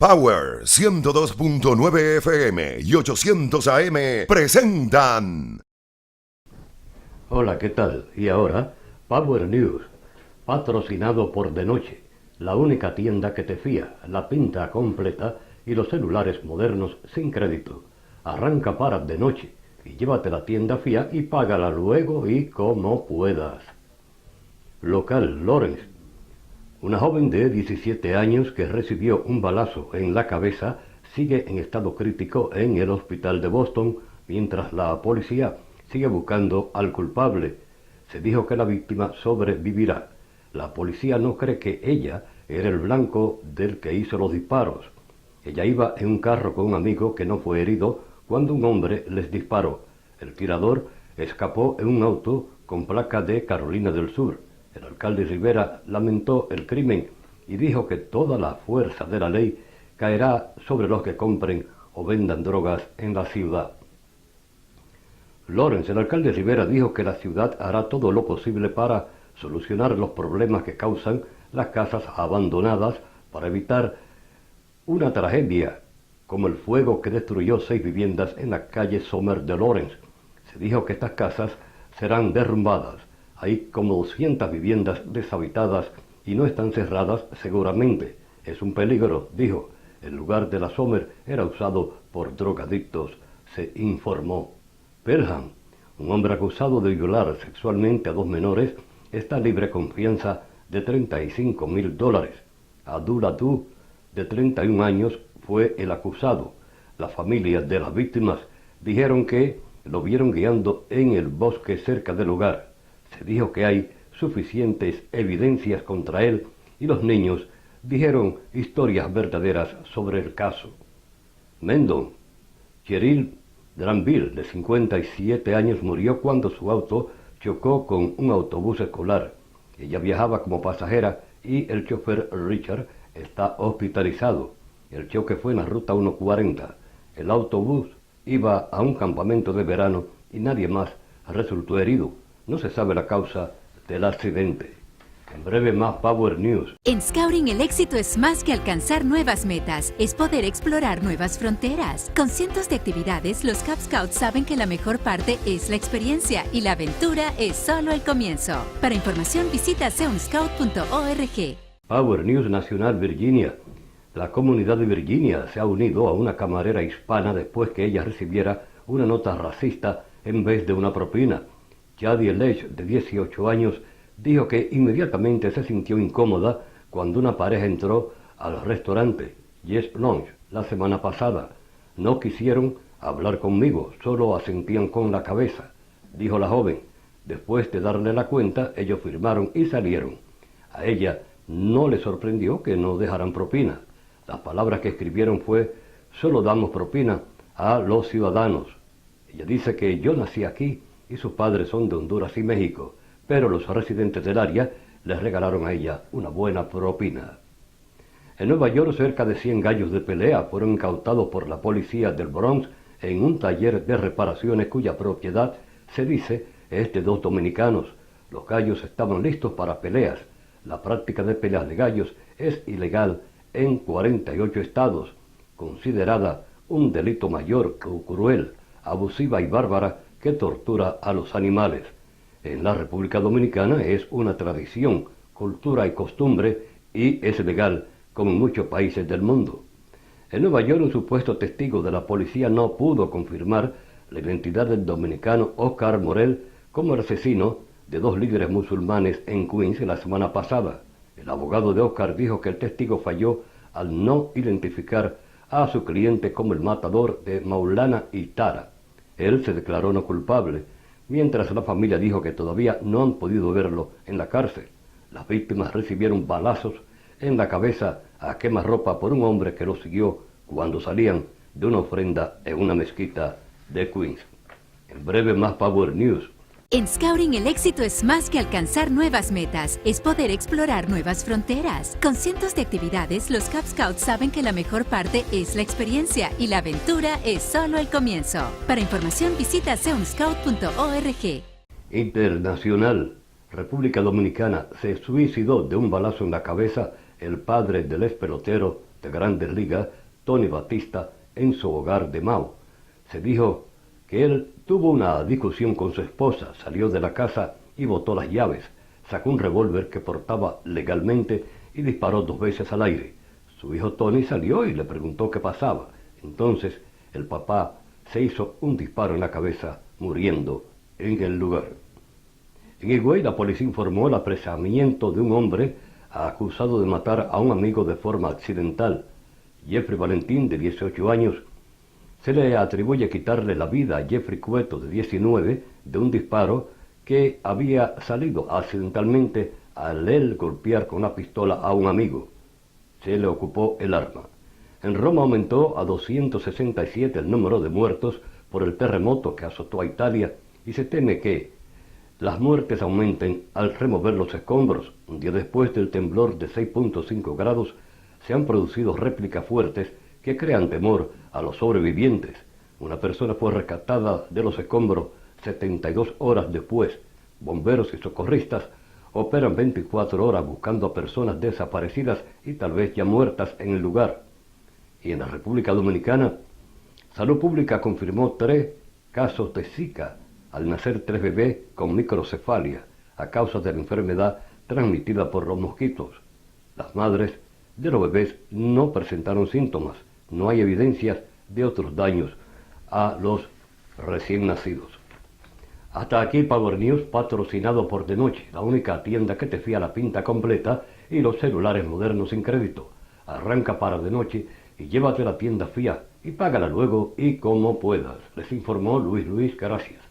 Power 102.9 FM y 800 AM presentan. Hola, ¿qué tal? Y ahora, Power News, patrocinado por De Noche, la única tienda que te fía, la pinta completa y los celulares modernos sin crédito. Arranca para De Noche y llévate la tienda fía y págala luego y como puedas. Local Lawrence. Una joven de 17 años que recibió un balazo en la cabeza sigue en estado crítico en el hospital de Boston, mientras la policía sigue buscando al culpable. Se dijo que la víctima sobrevivirá. La policía no cree que ella era el blanco del que hizo los disparos. Ella iba en un carro con un amigo que no fue herido cuando un hombre les disparó. El tirador escapó en un auto con placa de Carolina del Sur. El alcalde Rivera lamentó el crimen y dijo que toda la fuerza de la ley caerá sobre los que compren o vendan drogas en la ciudad. Lawrence, el alcalde Rivera, dijo que la ciudad hará todo lo posible para solucionar los problemas que causan las casas abandonadas para evitar una tragedia como el fuego que destruyó 6 viviendas en la calle Sommer de Lawrence. Se dijo que estas casas serán derrumbadas. Hay como 200 viviendas deshabitadas y no están cerradas seguramente. Es un peligro, dijo. El lugar de la Sommer era usado por drogadictos, se informó. Pelham, un hombre acusado de violar sexualmente a 2 menores, está libre con fianza de $35,000. Abdullah Du, de 31 años, fue el acusado. La familia de las víctimas dijeron que lo vieron guiando en el bosque cerca del lugar. Se dijo que hay suficientes evidencias contra él y los niños dijeron historias verdaderas sobre el caso. Mendon, Cheryl Granville, de 57 años, murió cuando su auto chocó con un autobús escolar. Ella viajaba como pasajera y el chofer Richard está hospitalizado. El choque fue en la ruta 140. El autobús iba a un campamento de verano y nadie más resultó herido. No se sabe la causa del accidente. En breve, más Power News. En Scouting el éxito es más que alcanzar nuevas metas, es poder explorar nuevas fronteras. Con cientos de actividades, los Cub Scouts saben que la mejor parte es la experiencia y la aventura es solo el comienzo. Para información visita seaunscout.org. Power News Nacional Virginia. La comunidad de Virginia se ha unido a una camarera hispana después que ella recibiera una nota racista en vez de una propina. Jadie Lech, de 18 años, dijo que inmediatamente se sintió incómoda cuando una pareja entró al restaurante Yes Lounge la semana pasada. No quisieron hablar conmigo, solo asentían con la cabeza, dijo la joven. Después de darle la cuenta, ellos firmaron y salieron. A ella no le sorprendió que no dejaran propina. Las palabras que escribieron fue: solo damos propina a los ciudadanos. Ella dice que yo nací aquí y sus padres son de Honduras y México, pero los residentes del área les regalaron a ella una buena propina. En Nueva York, cerca de 100 gallos de pelea fueron incautados por la policía del Bronx en un taller de reparaciones cuya propiedad, se dice, es de 2 dominicanos. Los gallos estaban listos para peleas. La práctica de peleas de gallos es ilegal en 48 estados, considerada un delito mayor, cruel, abusiva y bárbara que tortura a los animales. En la República Dominicana es una tradición, cultura y costumbre y es legal, como en muchos países del mundo. En Nueva York, un supuesto testigo de la policía no pudo confirmar la identidad del dominicano Oscar Morel como el asesino de 2 líderes musulmanes en Queens la semana pasada. El abogado de Oscar dijo que el testigo falló al no identificar a su cliente como el matador de Maulana y Tara. Él se declaró no culpable, mientras la familia dijo que todavía no han podido verlo en la cárcel. Las víctimas recibieron balazos en la cabeza a quemarropa por un hombre que los siguió cuando salían de una ofrenda en una mezquita de Queens. En breve, más Power News. En Scouting el éxito es más que alcanzar nuevas metas, es poder explorar nuevas fronteras. Con cientos de actividades, los Cub Scouts saben que la mejor parte es la experiencia y la aventura es solo el comienzo. Para información visita seaunscout.org. Internacional. República Dominicana. Se suicidó de un balazo en la cabeza el padre del ex pelotero de Grandes Ligas, Tony Batista, en su hogar de Mao. Se dijo que él tuvo una discusión con su esposa, salió de la casa y botó las llaves, sacó un revólver que portaba legalmente y disparó 2 veces al aire. Su hijo Tony salió y le preguntó qué pasaba. Entonces el papá se hizo un disparo en la cabeza, muriendo en el lugar. En Higüey, la policía informó el apresamiento de un hombre acusado de matar a un amigo de forma accidental. Jeffrey Valentín, de 18 años, se le atribuye quitarle la vida a Jeffrey Cueto, de 19, de un disparo que había salido accidentalmente al él golpear con una pistola a un amigo. Se le ocupó el arma. En Roma aumentó a 267 el número de muertos por el terremoto que azotó a Italia y se teme que las muertes aumenten al remover los escombros. Un día después del temblor de 6.5 grados, se han producido réplicas fuertes que crean temor a los sobrevivientes. Una persona fue rescatada de los escombros 72 horas después. Bomberos y socorristas operan 24 horas buscando a personas desaparecidas y tal vez ya muertas en el lugar. Y en la República Dominicana, Salud Pública confirmó 3 casos de Zika, al nacer 3 bebés con microcefalia, a causa de la enfermedad transmitida por los mosquitos. Las madres de los bebés no presentaron síntomas. No hay evidencias de otros daños a los recién nacidos. Hasta aquí Power News, patrocinado por De Noche, la única tienda que te fía la pinta completa y los celulares modernos sin crédito. Arranca para De Noche y llévate la tienda fía y págala luego y como puedas. Les informó Luis, gracias.